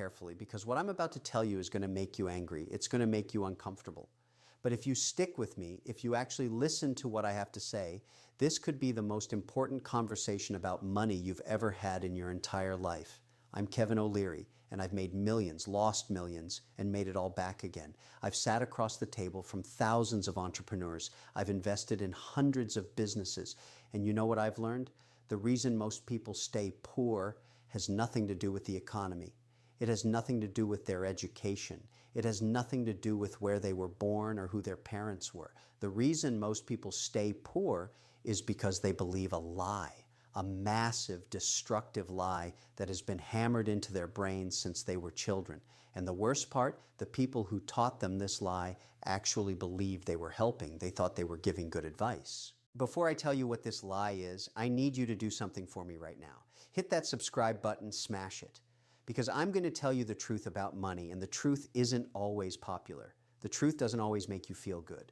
Carefully, because what I'm about to tell you is going to make you angry. It's going to make you uncomfortable. But if you stick with me, if you actually listen to what I have to say, this could be the most important conversation about money you've ever had in your entire life. I'm Kevin O'Leary, and I've made millions, lost millions, and made it all back again. I've sat across the table from thousands of entrepreneurs. I've invested in hundreds of businesses. And you know what I've learned? The reason most people stay poor has nothing to do with the economy. It has nothing to do with their education. It has nothing to do with where they were born or who their parents were. The reason most people stay poor is because they believe a lie, a massive, destructive lie that has been hammered into their brains since they were children. And the worst part, the people who taught them this lie actually believed they were helping. They thought they were giving good advice. Before I tell you what this lie is, I need you to do something for me right now. Hit that subscribe button, smash it. Because I'm going to tell you the truth about money, and the truth isn't always popular. The truth doesn't always make you feel good.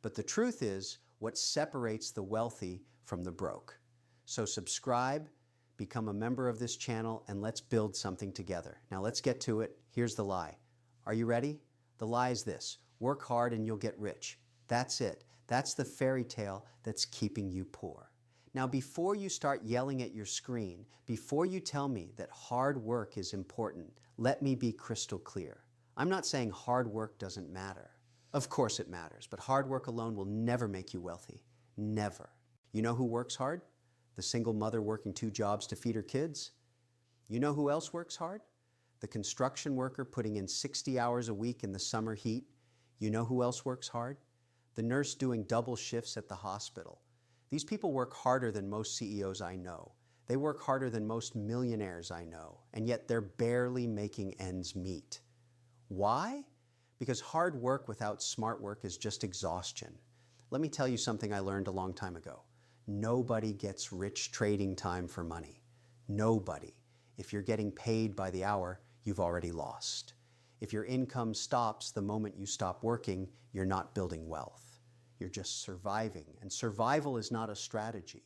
But the truth is what separates the wealthy from the broke. So subscribe, become a member of this channel, and let's build something together. Now let's get to it. Here's the lie. Are you ready? The lie is this: work hard and you'll get rich. That's it. That's the fairy tale that's keeping you poor. Now, before you start yelling at your screen, before you tell me that hard work is important, let me be crystal clear. I'm not saying hard work doesn't matter. Of course it matters, but hard work alone will never make you wealthy. Never. You know who works hard? The single mother working 2 jobs to feed her kids. You know who else works hard? The construction worker putting in 60 hours a week in the summer heat. You know who else works hard? The nurse doing double shifts at the hospital. These people work harder than most CEOs I know. They work harder than most millionaires I know, and yet they're barely making ends meet. Why? Because hard work without smart work is just exhaustion. Let me tell you something I learned a long time ago. Nobody gets rich trading time for money. Nobody. If you're getting paid by the hour, you've already lost. If your income stops the moment you stop working, you're not building wealth. You're just surviving, and survival is not a strategy.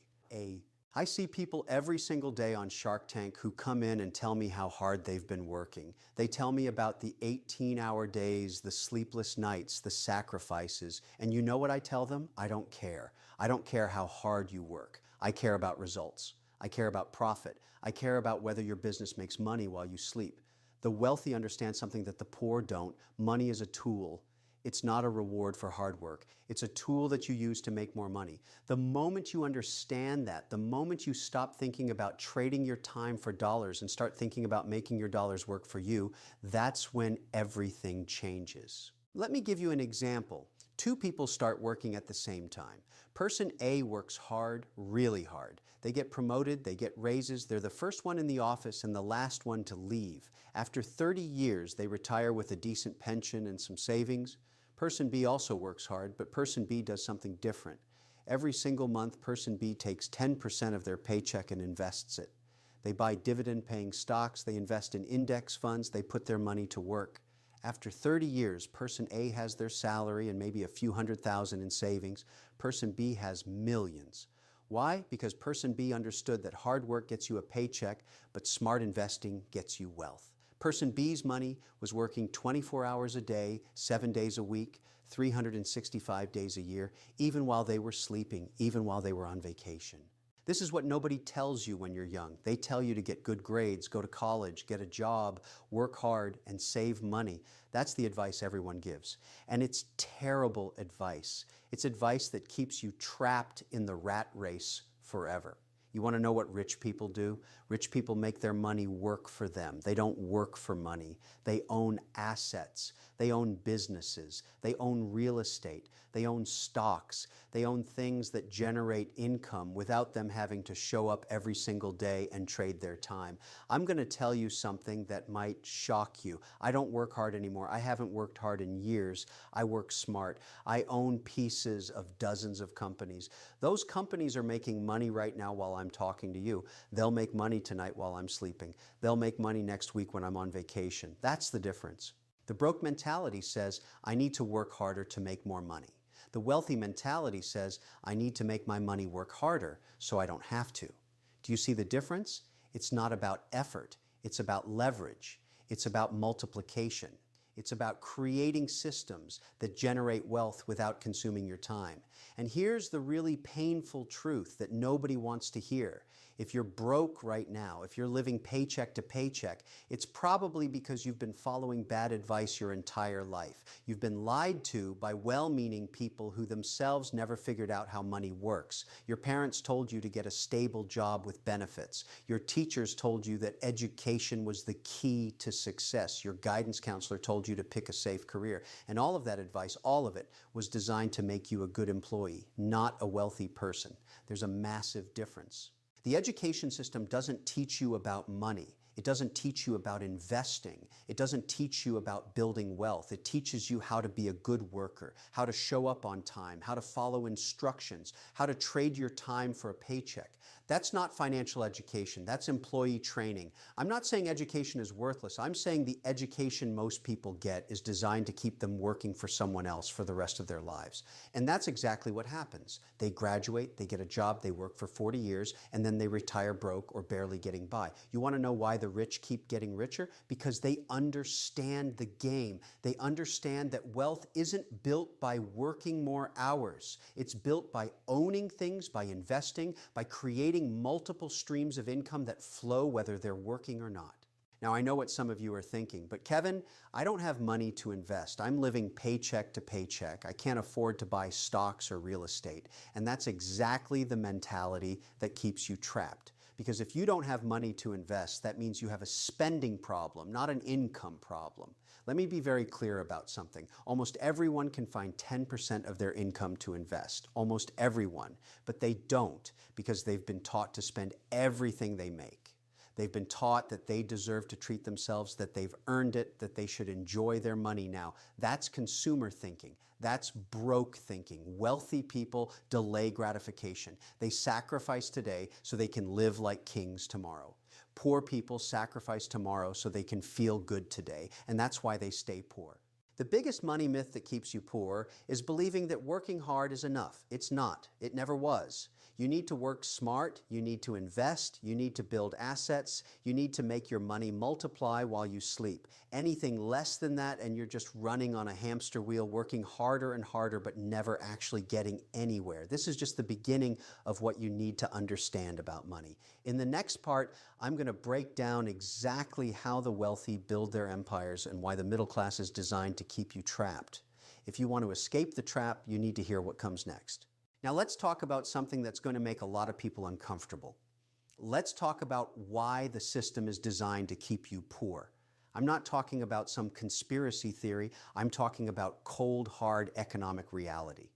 I see people every single day on Shark Tank who come in and tell me how hard they've been working. They tell me about the 18-hour days, the sleepless nights, the sacrifices. And you know what I tell them? I don't care. I don't care how hard you work. I care about results. I care about profit. I care about whether your business makes money while you sleep. The wealthy understand something that the poor don't. Money is a tool. It's not a reward for hard work. It's a tool that you use to make more money. The moment you understand that, the moment you stop thinking about trading your time for dollars and start thinking about making your dollars work for you, that's when everything changes. Let me give you an example. 2 people start working at the same time. Person A works hard, really hard. They get promoted, they get raises, they're the first one in the office and the last one to leave. After 30 years, they retire with a decent pension and some savings. Person B also works hard, but Person B does something different. Every single month, Person B takes 10% of their paycheck and invests it. They buy dividend-paying stocks, they invest in index funds, they put their money to work. After 30 years, Person A has their salary and maybe a few $100,000 in savings. Person B has millions. Why? Because Person B understood that hard work gets you a paycheck, but smart investing gets you wealth. Person B's money was working 24 hours a day, 7 days a week, 365 days a year, even while they were sleeping, even while they were on vacation. This is what nobody tells you when you're young. They tell you to get good grades, go to college, get a job, work hard, and save money. That's the advice everyone gives. And it's terrible advice. It's advice that keeps you trapped in the rat race forever. You want to know what rich people do? Rich people make their money work for them. They don't work for money. They own assets. They own businesses. They own real estate. They own stocks. They own things that generate income without them having to show up every single day and trade their time. I'm going to tell you something that might shock you. I don't work hard anymore. I haven't worked hard in years. I work smart. I own pieces of dozens of companies. Those companies are making money right now while I'm talking to you. They'll make money tonight while I'm sleeping. They'll make money next week when I'm on vacation. That's the difference. The broke mentality says, I need to work harder to make more money. The wealthy mentality says, I need to make my money work harder so I don't have to. Do you see the difference? It's not about effort. It's about leverage. It's about multiplication. It's about creating systems that generate wealth without consuming your time. And here's the really painful truth that nobody wants to hear. If you're broke right now, if you're living paycheck to paycheck, it's probably because you've been following bad advice your entire life. You've been lied to by well-meaning people who themselves never figured out how money works. Your parents told you to get a stable job with benefits. Your teachers told you that education was the key to success. Your guidance counselor told you to pick a safe career. And all of that advice, all of it, was designed to make you a good employee, not a wealthy person. There's a massive difference. The education system doesn't teach you about money. It doesn't teach you about investing. It doesn't teach you about building wealth. It teaches you how to be a good worker, how to show up on time, how to follow instructions, how to trade your time for a paycheck. That's not financial education. That's employee training. I'm not saying education is worthless. I'm saying the education most people get is designed to keep them working for someone else for the rest of their lives. And that's exactly what happens. They graduate, they get a job, they work for 40 years, and then they retire broke or barely getting by. You want to know why the rich keep getting richer? Because they understand the game. They understand that wealth isn't built by working more hours. It's built by owning things, by investing, by creating multiple streams of income that flow whether they're working or not. Now, I know what some of you are thinking, but Kevin, I don't have money to invest. I'm living paycheck to paycheck. I can't afford to buy stocks or real estate. And that's exactly the mentality that keeps you trapped. Because if you don't have money to invest, that means you have a spending problem, not an income problem. Let me be very clear about something. Almost everyone can find 10% of their income to invest. Almost everyone. But they don't because they've been taught to spend everything they make. They've been taught that they deserve to treat themselves, that they've earned it, that they should enjoy their money now. That's consumer thinking. That's broke thinking. Wealthy people delay gratification. They sacrifice today so they can live like kings tomorrow. Poor people sacrifice tomorrow so they can feel good today, and that's why they stay poor. The biggest money myth that keeps you poor is believing that working hard is enough. It's not. It never was. You need to work smart, you need to invest, you need to build assets, you need to make your money multiply while you sleep. Anything less than that and you're just running on a hamster wheel, working harder and harder but never actually getting anywhere. This is just the beginning of what you need to understand about money. In the next part, I'm going to break down exactly how the wealthy build their empires and why the middle class is designed to keep you trapped. If you want to escape the trap, you need to hear what comes next. Now let's talk about something that's going to make a lot of people uncomfortable. Let's talk about why the system is designed to keep you poor. I'm not talking about some conspiracy theory. I'm talking about cold, hard economic reality.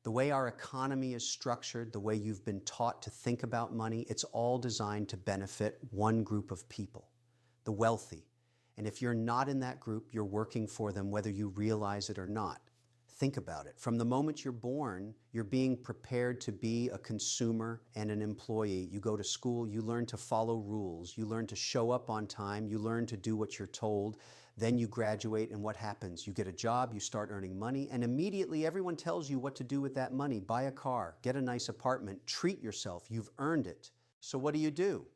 The way our economy is structured, the way you've been taught to think about money, it's all designed to benefit one group of people, the wealthy. And if you're not in that group, you're working for them whether you realize it or not. Think about it. From the moment you're born, you're being prepared to be a consumer and an employee. You go to school, you learn to follow rules, you learn to show up on time, you learn to do what you're told. Then you graduate, and what happens? You get a job, you start earning money, and immediately everyone tells you what to do with that money. Buy a car, get a nice apartment, treat yourself. You've earned it. So what do?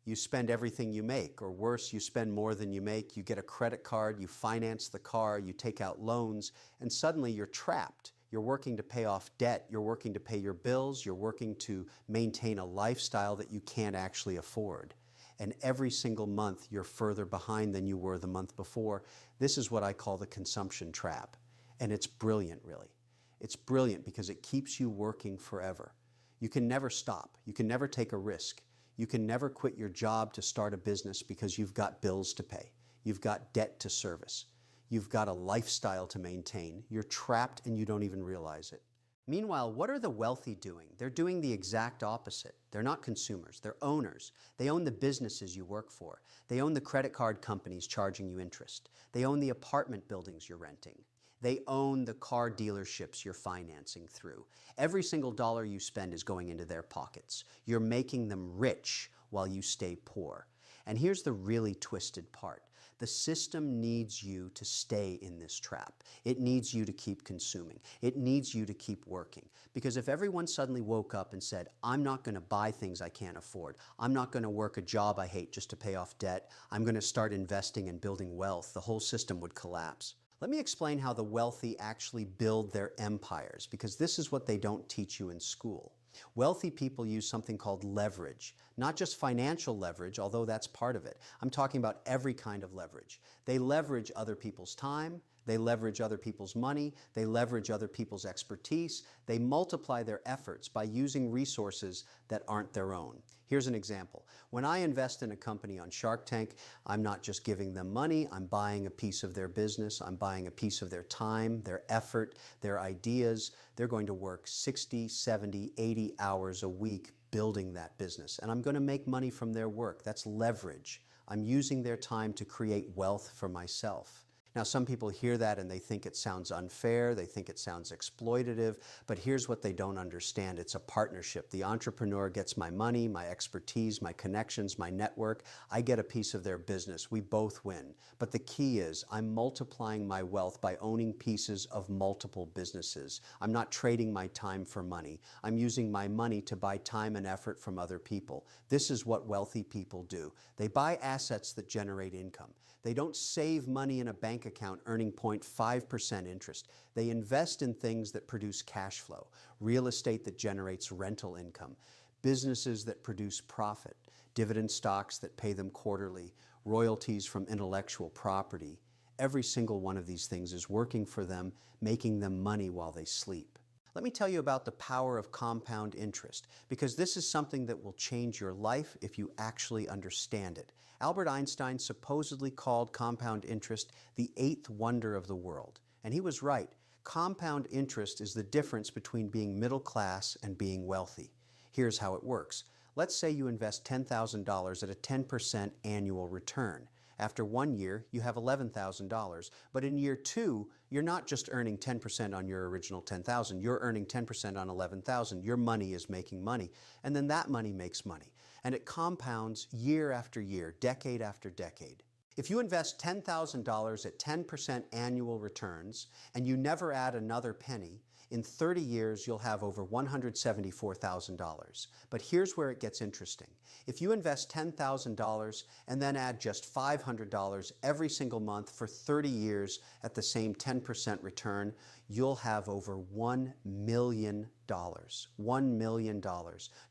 You spend everything you make, or worse, you spend more than you make. You get a credit card, you finance the car, you take out loans, and suddenly you're trapped. You're working to pay off debt, you're working to pay your bills, you're working to maintain a lifestyle that you can't actually afford. And every single month you're further behind than you were the month before. This is what I call the consumption trap. And it's brilliant, really. It's brilliant because it keeps you working forever. You can never stop. You can never take a risk. You can never quit your job to start a business because you've got bills to pay. You've got debt to service. You've got a lifestyle to maintain. You're trapped and you don't even realize it. Meanwhile, what are the wealthy doing? They're doing the exact opposite. They're not consumers, they're owners. They own the businesses you work for. They own the credit card companies charging you interest. They own the apartment buildings you're renting. They own the car dealerships you're financing through. Every single dollar you spend is going into their pockets. You're making them rich while you stay poor. And here's the really twisted part. The system needs you to stay in this trap. It needs you to keep consuming. It needs you to keep working. Because if everyone suddenly woke up and said, I'm not going to buy things I can't afford, I'm not going to work a job I hate just to pay off debt, I'm going to start investing and building wealth, the whole system would collapse. Let me explain how the wealthy actually build their empires, because this is what they don't teach you in school. Wealthy people use something called leverage, not just financial leverage, although that's part of it. I'm talking about every kind of leverage. They leverage other people's time, they leverage other people's money, they leverage other people's expertise, they multiply their efforts by using resources that aren't their own. Here's an example. When I invest in a company on Shark Tank, I'm not just giving them money, I'm buying a piece of their business, I'm buying a piece of their time, their effort, their ideas. They're going to work 60, 70, 80 hours a week building that business, and I'm going to make money from their work. That's leverage. I'm using their time to create wealth for myself. Now, some people hear that and they think it sounds unfair, they think it sounds exploitative, but here's what they don't understand. It's a partnership. The entrepreneur gets my money, my expertise, my connections, my network. I get a piece of their business. We both win. But the key is I'm multiplying my wealth by owning pieces of multiple businesses. I'm not trading my time for money. I'm using my money to buy time and effort from other people. This is what wealthy people do. They buy assets that generate income. They don't save money in a bank account earning 0.5% interest. They invest in things that produce cash flow, real estate that generates rental income, businesses that produce profit, dividend stocks that pay them quarterly, royalties from intellectual property. Every single one of these things is working for them, making them money while they sleep. Let me tell you about the power of compound interest, because this is something that will change your life if you actually understand it. Albert Einstein supposedly called compound interest the eighth wonder of the world. And he was right. Compound interest is the difference between being middle class and being wealthy. Here's how it works. Let's say you invest $10,000 at a 10% annual return. After 1 year, you have $11,000, but in year 2, you're not just earning 10% on your original $10,000, you're earning 10% on $11,000. Your money is making money, and then that money makes money. And it compounds year after year, decade after decade. If you invest $10,000 at 10% annual returns, and you never add another penny, in 30 years, you'll have over $174,000. But here's where it gets interesting. If you invest $10,000 and then add just $500 every single month for 30 years at the same 10% return, you'll have over $1 million. $1 million.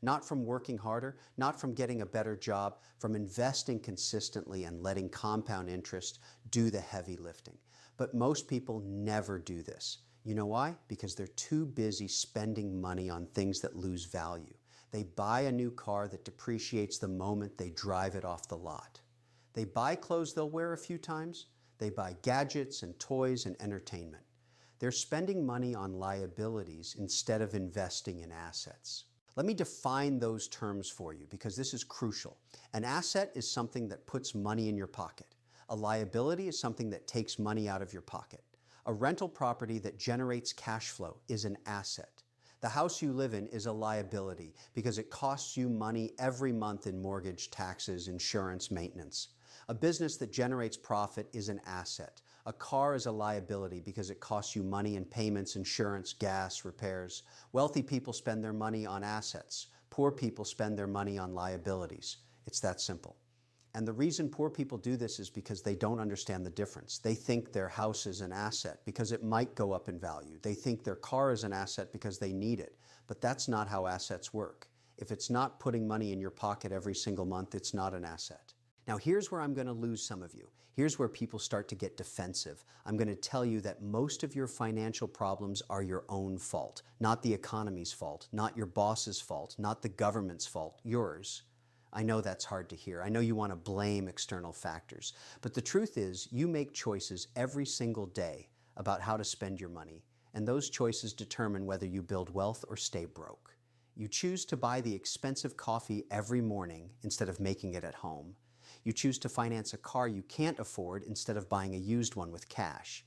Not from working harder, not from getting a better job, from investing consistently and letting compound interest do the heavy lifting. But most people never do this. You know why? Because they're too busy spending money on things that lose value. They buy a new car that depreciates the moment they drive it off the lot. They buy clothes they'll wear a few times. They buy gadgets and toys and entertainment. They're spending money on liabilities instead of investing in assets. Let me define those terms for you because this is crucial. An asset is something that puts money in your pocket. A liability is something that takes money out of your pocket. A rental property that generates cash flow is an asset. The house you live in is a liability because it costs you money every month in mortgage, taxes, insurance, maintenance. A business that generates profit is an asset. A car is a liability because it costs you money in payments, insurance, gas, repairs. Wealthy people spend their money on assets. Poor people spend their money on liabilities. It's that simple. And the reason poor people do this is because they don't understand the difference. They think their house is an asset because it might go up in value. They think their car is an asset because they need it. But that's not how assets work. If it's not putting money in your pocket every single month, it's not an asset. Now here's where I'm going to lose some of you. Here's where people start to get defensive. I'm going to tell you that most of your financial problems are your own fault, not the economy's fault, not your boss's fault, not the government's fault, yours. I know that's hard to hear. I know you want to blame external factors. But the truth is, you make choices every single day about how to spend your money, and those choices determine whether you build wealth or stay broke. You choose to buy the expensive coffee every morning instead of making it at home. You choose to finance a car you can't afford instead of buying a used one with cash.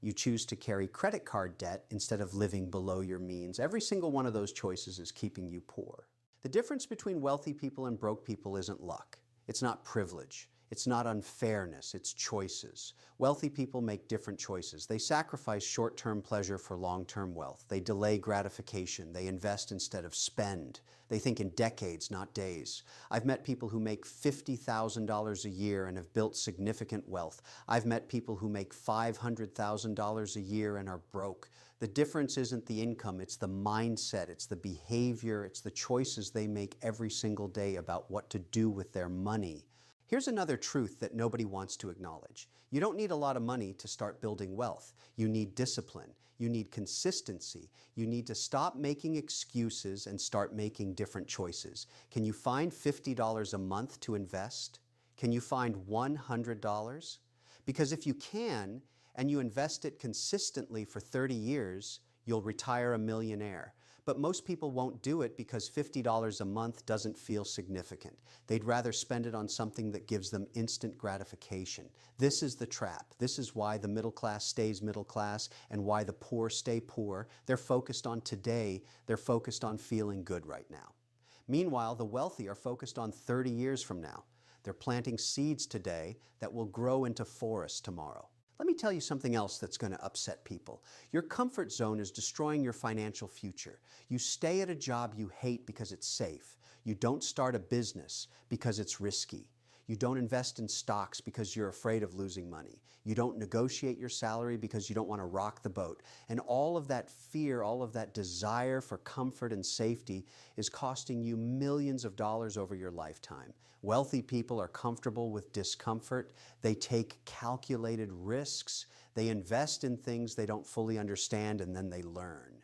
You choose to carry credit card debt instead of living below your means. Every single one of those choices is keeping you poor. The difference between wealthy people and broke people isn't luck. It's not privilege. It's not unfairness, it's choices. Wealthy people make different choices. They sacrifice short-term pleasure for long-term wealth. They delay gratification. They invest instead of spend. They think in decades, not days. I've met people who make $50,000 a year and have built significant wealth. I've met people who make $500,000 a year and are broke. The difference isn't the income, it's the mindset, it's the behavior, it's the choices they make every single day about what to do with their money. Here's another truth that nobody wants to acknowledge. You don't need a lot of money to start building wealth. You need discipline. You need consistency. You need to stop making excuses and start making different choices. Can you find $50 a month to invest? Can you find $100? Because if you can, and you invest it consistently for 30 years, you'll retire a millionaire. But most people won't do it because $50 a month doesn't feel significant. They'd rather spend it on something that gives them instant gratification. This is the trap. This is why the middle class stays middle class and why the poor stay poor. They're focused on today. They're focused on feeling good right now. Meanwhile, the wealthy are focused on 30 years from now. They're planting seeds today that will grow into forests tomorrow. Let me tell you something else that's going to upset people. Your comfort zone is destroying your financial future. You stay at a job you hate because it's safe. You don't start a business because it's risky. You don't invest in stocks because you're afraid of losing money. You don't negotiate your salary because you don't want to rock the boat. And all of that fear, all of that desire for comfort and safety is costing you millions of dollars over your lifetime. Wealthy people are comfortable with discomfort. They take calculated risks. They invest in things they don't fully understand, and then they learn.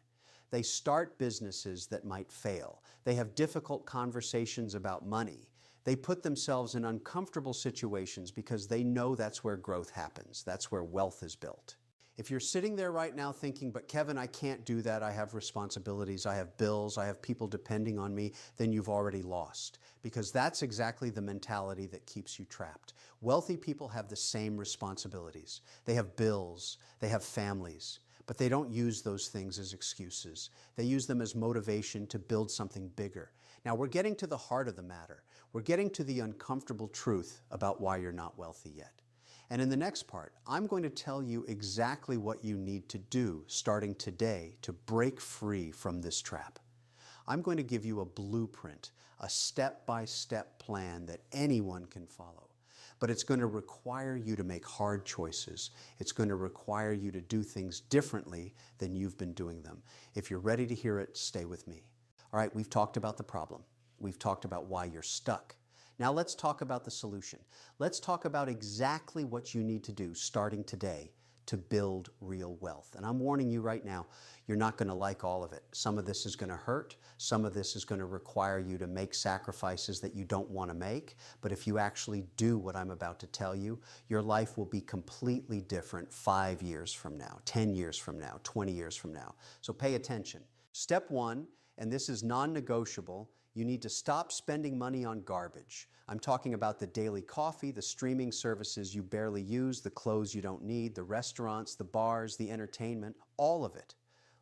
They start businesses that might fail. They have difficult conversations about money. They put themselves in uncomfortable situations because they know that's where growth happens. That's where wealth is built. If you're sitting there right now thinking, but Kevin, I can't do that. I have responsibilities. I have bills. I have people depending on me. Then you've already lost, because that's exactly the mentality that keeps you trapped. Wealthy people have the same responsibilities. They have bills. They have families. But they don't use those things as excuses. They use them as motivation to build something bigger. Now, we're getting to the heart of the matter. We're getting to the uncomfortable truth about why you're not wealthy yet. And in the next part, I'm going to tell you exactly what you need to do starting today to break free from this trap. I'm going to give you a blueprint, a step-by-step plan that anyone can follow. But it's going to require you to make hard choices. It's going to require you to do things differently than you've been doing them. If you're ready to hear it, stay with me. All right, we've talked about the problem. We've talked about why you're stuck. Now let's talk about the solution. Let's talk about exactly what you need to do starting today to build real wealth. And I'm warning you right now, you're not going to like all of it. Some of this is going to hurt. Some of this is going to require you to make sacrifices that you don't want to make. But if you actually do what I'm about to tell you, your life will be completely different 5 years from now, 10 years from now, 20 years from now. So pay attention. Step one, and this is non-negotiable, you need to stop spending money on garbage. I'm talking about the daily coffee, the streaming services you barely use, the clothes you don't need, the restaurants, the bars, the entertainment, all of it.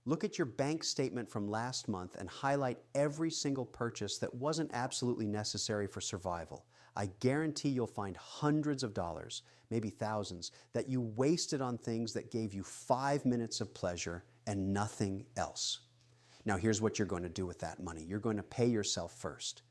Look at your bank statement from last month and highlight every single purchase that wasn't absolutely necessary for survival. I guarantee you'll find hundreds of dollars, maybe thousands, that you wasted on things that gave you 5 minutes of pleasure and nothing else. Now, here's what you're going to do with that money. You're going to pay yourself first.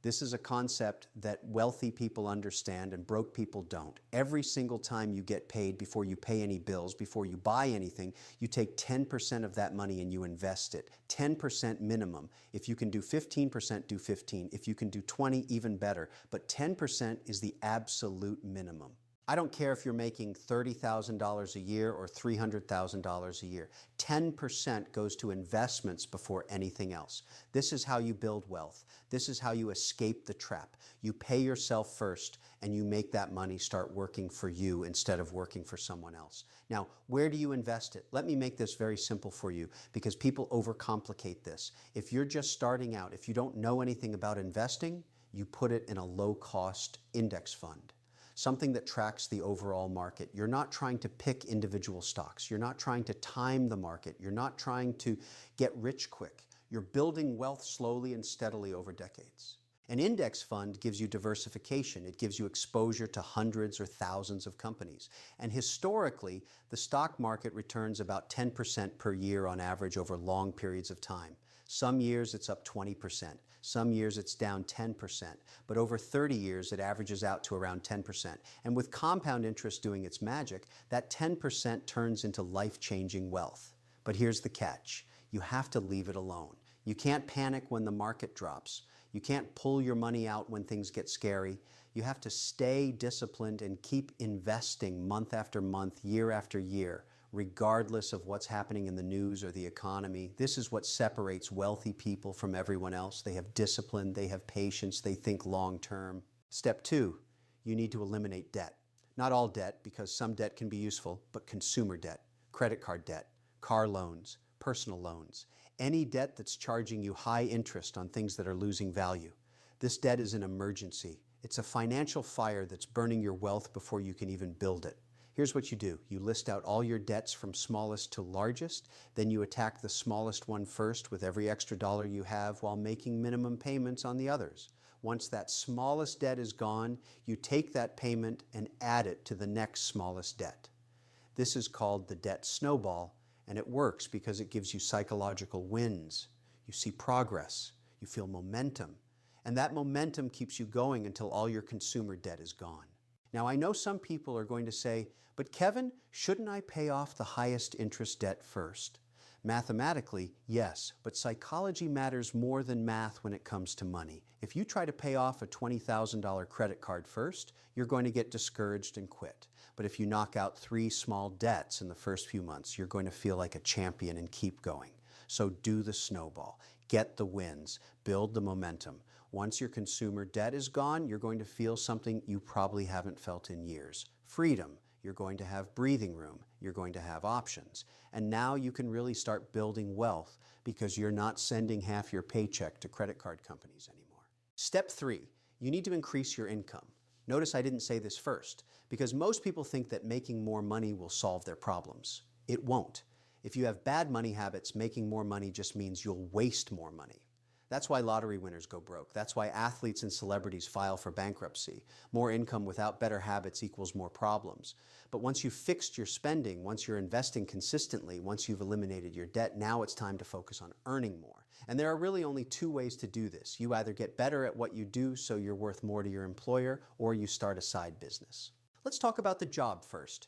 This is a concept that wealthy people understand and broke people don't. Every single time you get paid, before you pay any bills, before you buy anything, you take 10% of that money and you invest it. 10% minimum. If you can do 15%, do 15. If you can do 20, even better. But 10% is the absolute minimum. I don't care if you're making $30,000 a year or $300,000 a year. 10% goes to investments before anything else. This is how you build wealth. This is how you escape the trap. You pay yourself first and you make that money start working for you instead of working for someone else. Now, where do you invest it? Let me make this very simple for you because people overcomplicate this. If you're just starting out, if you don't know anything about investing, you put it in a low-cost index fund. Something that tracks the overall market. You're not trying to pick individual stocks. You're not trying to time the market. You're not trying to get rich quick. You're building wealth slowly and steadily over decades. An index fund gives you diversification. It gives you exposure to hundreds or thousands of companies. And historically, the stock market returns about 10% per year on average over long periods of time. Some years it's up 20%. Some years it's down 10%. But over 30 years, it averages out to around 10%. And with compound interest doing its magic, that 10% turns into life-changing wealth. But here's the catch. You have to leave it alone. You can't panic when the market drops. You can't pull your money out when things get scary. You have to stay disciplined and keep investing month after month, year after year, regardless of what's happening in the news or the economy. This is what separates wealthy people from everyone else. They have discipline, they have patience, they think long term. Step 2, you need to eliminate debt. Not all debt, because some debt can be useful, but consumer debt, credit card debt, car loans, personal loans, any debt that's charging you high interest on things that are losing value. This debt is an emergency. It's a financial fire that's burning your wealth before you can even build it. Here's what you do. You list out all your debts from smallest to largest, then you attack the smallest one first with every extra dollar you have while making minimum payments on the others. Once that smallest debt is gone, you take that payment and add it to the next smallest debt. This is called the debt snowball, and it works because it gives you psychological wins. You see progress, you feel momentum, and that momentum keeps you going until all your consumer debt is gone. Now, I know some people are going to say, but Kevin, shouldn't I pay off the highest interest debt first? Mathematically, yes, but psychology matters more than math when it comes to money. If you try to pay off a $20,000 credit card first, you're going to get discouraged and quit. But if you knock out 3 small debts in the first few months, you're going to feel like a champion and keep going. So do the snowball, get the wins, build the momentum. Once your consumer debt is gone, you're going to feel something you probably haven't felt in years. Freedom. You're going to have breathing room. You're going to have options. And now you can really start building wealth because you're not sending half your paycheck to credit card companies anymore. Step 3, you need to increase your income. Notice I didn't say this first, because most people think that making more money will solve their problems. It won't. If you have bad money habits, making more money just means you'll waste more money. That's why lottery winners go broke. That's why athletes and celebrities file for bankruptcy. More income without better habits equals more problems. But once you've fixed your spending, once you're investing consistently, once you've eliminated your debt, now it's time to focus on earning more. And there are really only 2 ways to do this. You either get better at what you do so you're worth more to your employer, or you start a side business. Let's talk about the job first.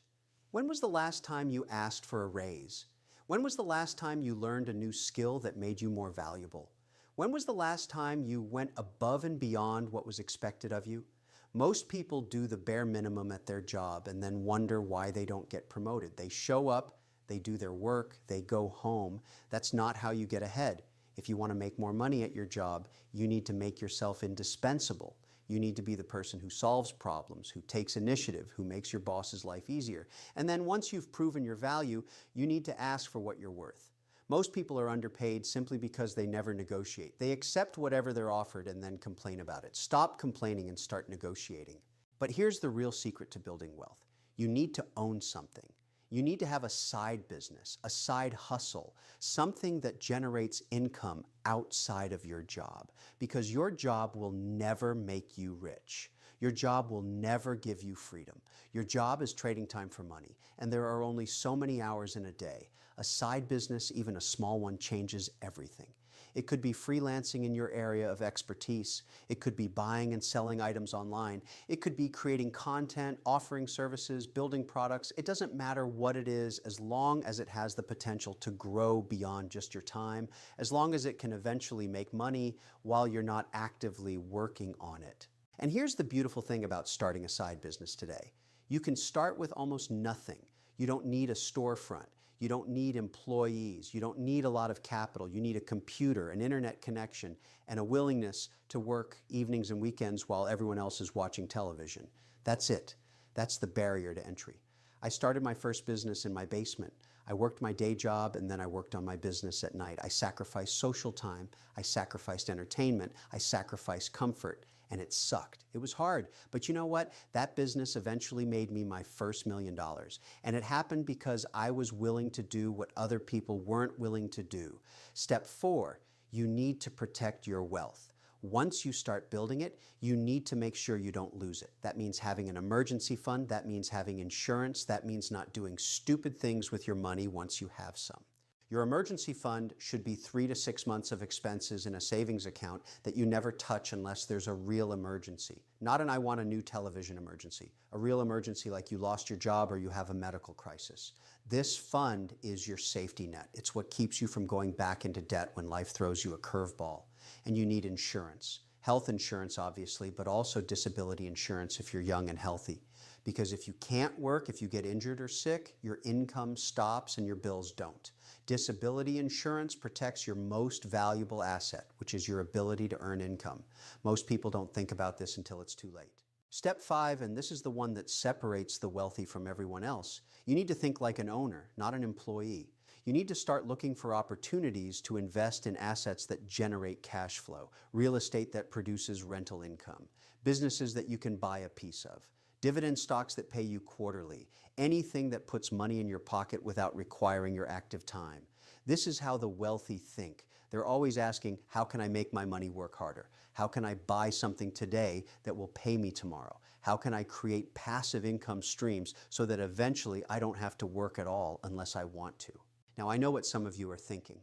When was the last time you asked for a raise? When was the last time you learned a new skill that made you more valuable? When was the last time you went above and beyond what was expected of you? Most people do the bare minimum at their job and then wonder why they don't get promoted. They show up, they do their work, they go home. That's not how you get ahead. If you want to make more money at your job, you need to make yourself indispensable. You need to be the person who solves problems, who takes initiative, who makes your boss's life easier. And then once you've proven your value, you need to ask for what you're worth. Most people are underpaid simply because they never negotiate. They accept whatever they're offered and then complain about it. Stop complaining and start negotiating. But here's the real secret to building wealth. You need to own something. You need to have a side business, a side hustle, something that generates income outside of your job, because your job will never make you rich. Your job will never give you freedom. Your job is trading time for money, and there are only so many hours in a day. A side business, even a small one, changes everything. It could be freelancing in your area of expertise. It could be buying and selling items online. It could be creating content, offering services, building products. It doesn't matter what it is, as long as it has the potential to grow beyond just your time, as long as it can eventually make money while you're not actively working on it. And here's the beautiful thing about starting a side business today. You can start with almost nothing. You don't need a storefront. You don't need employees. You don't need a lot of capital. You need a computer, an internet connection, and a willingness to work evenings and weekends while everyone else is watching television. That's it. That's the barrier to entry. I started my first business in my basement. I worked my day job and then I worked on my business at night. I sacrificed social time. I sacrificed entertainment. I sacrificed comfort. And it sucked. It was hard. But you know what? That business eventually made me my first $1 million. And it happened because I was willing to do what other people weren't willing to do. Step 4, you need to protect your wealth. Once you start building it, you need to make sure you don't lose it. That means having an emergency fund, that means having insurance, that means not doing stupid things with your money once you have some. Your emergency fund should be 3 to 6 months of expenses in a savings account that you never touch unless there's a real emergency. Not an I want a new television emergency, a real emergency like you lost your job or you have a medical crisis. This fund is your safety net. It's what keeps you from going back into debt when life throws you a curveball. And you need insurance. Health insurance, obviously, but also disability insurance if you're young and healthy. Because if you can't work, if you get injured or sick, your income stops and your bills don't. Disability insurance protects your most valuable asset, which is your ability to earn income. Most people don't think about this until it's too late. Step 5, and this is the one that separates the wealthy from everyone else. You need to think like an owner, not an employee. You need to start looking for opportunities to invest in assets that generate cash flow, real estate that produces rental income, businesses that you can buy a piece of, dividend stocks that pay you quarterly, anything that puts money in your pocket without requiring your active time. This is how the wealthy think. They're always asking, how can I make my money work harder? How can I buy something today that will pay me tomorrow? How can I create passive income streams so that eventually I don't have to work at all unless I want to? Now, I know what some of you are thinking.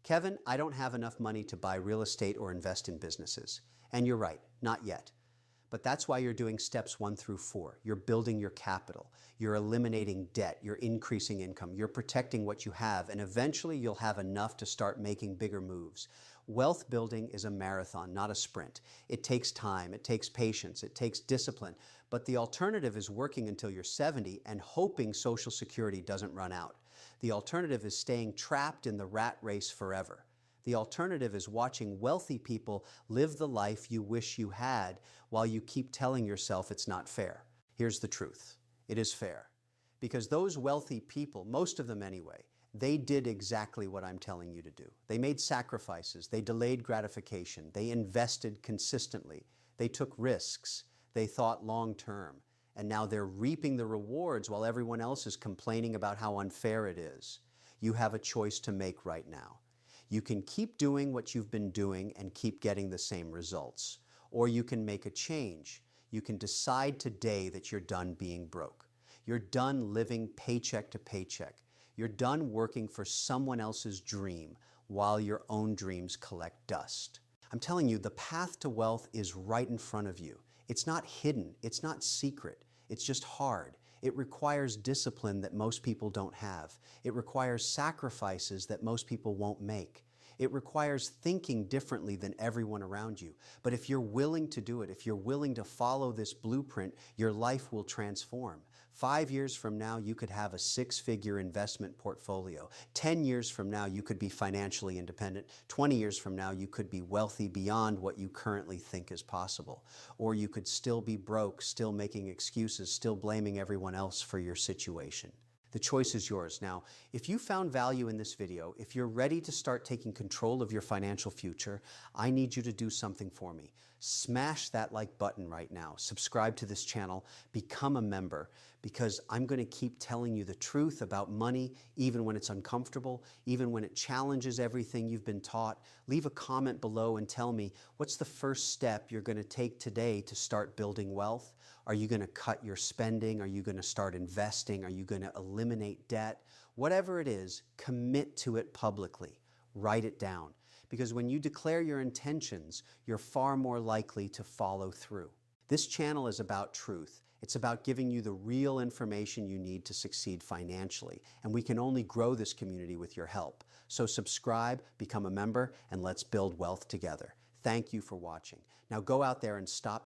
Kevin, I don't have enough money to buy real estate or invest in businesses. And you're right, not yet. But that's why you're doing steps 1 through 4. You're building your capital. You're eliminating debt. You're increasing income. You're protecting what you have. And eventually you'll have enough to start making bigger moves. Wealth building is a marathon, not a sprint. It takes time. It takes patience. It takes discipline. But the alternative is working until you're 70 and hoping Social Security doesn't run out. The alternative is staying trapped in the rat race forever. The alternative is watching wealthy people live the life you wish you had while you keep telling yourself it's not fair. Here's the truth. It is fair. Because those wealthy people, most of them anyway, they did exactly what I'm telling you to do. They made sacrifices. They delayed gratification. They invested consistently. They took risks. They thought long term. And now they're reaping the rewards while everyone else is complaining about how unfair it is. You have a choice to make right now. You can keep doing what you've been doing and keep getting the same results. Or you can make a change. You can decide today that you're done being broke. You're done living paycheck to paycheck. You're done working for someone else's dream while your own dreams collect dust. I'm telling you, the path to wealth is right in front of you. It's not hidden. It's not secret. It's just hard. It requires discipline that most people don't have. It requires sacrifices that most people won't make. It requires thinking differently than everyone around you. But if you're willing to do it, if you're willing to follow this blueprint, your life will transform. 5 years from now, you could have a 6-figure investment portfolio. 10 years from now, you could be financially independent. 20 years from now, you could be wealthy beyond what you currently think is possible. Or you could still be broke, still making excuses, still blaming everyone else for your situation. The choice is yours. Now, if you found value in this video, if you're ready to start taking control of your financial future, I need you to do something for me. Smash that like button right now. Subscribe to this channel. Become a member, because I'm going to keep telling you the truth about money, even when it's uncomfortable, even when it challenges everything you've been taught. Leave a comment below and tell me, what's the first step you're going to take today to start building wealth? Are you going to cut your spending? Are you going to start investing? Are you going to eliminate debt? Whatever it is, commit to it publicly. Write it down. Because when you declare your intentions, you're far more likely to follow through. This channel is about truth. It's about giving you the real information you need to succeed financially. And we can only grow this community with your help. So subscribe, become a member, and let's build wealth together. Thank you for watching. Now go out there and stop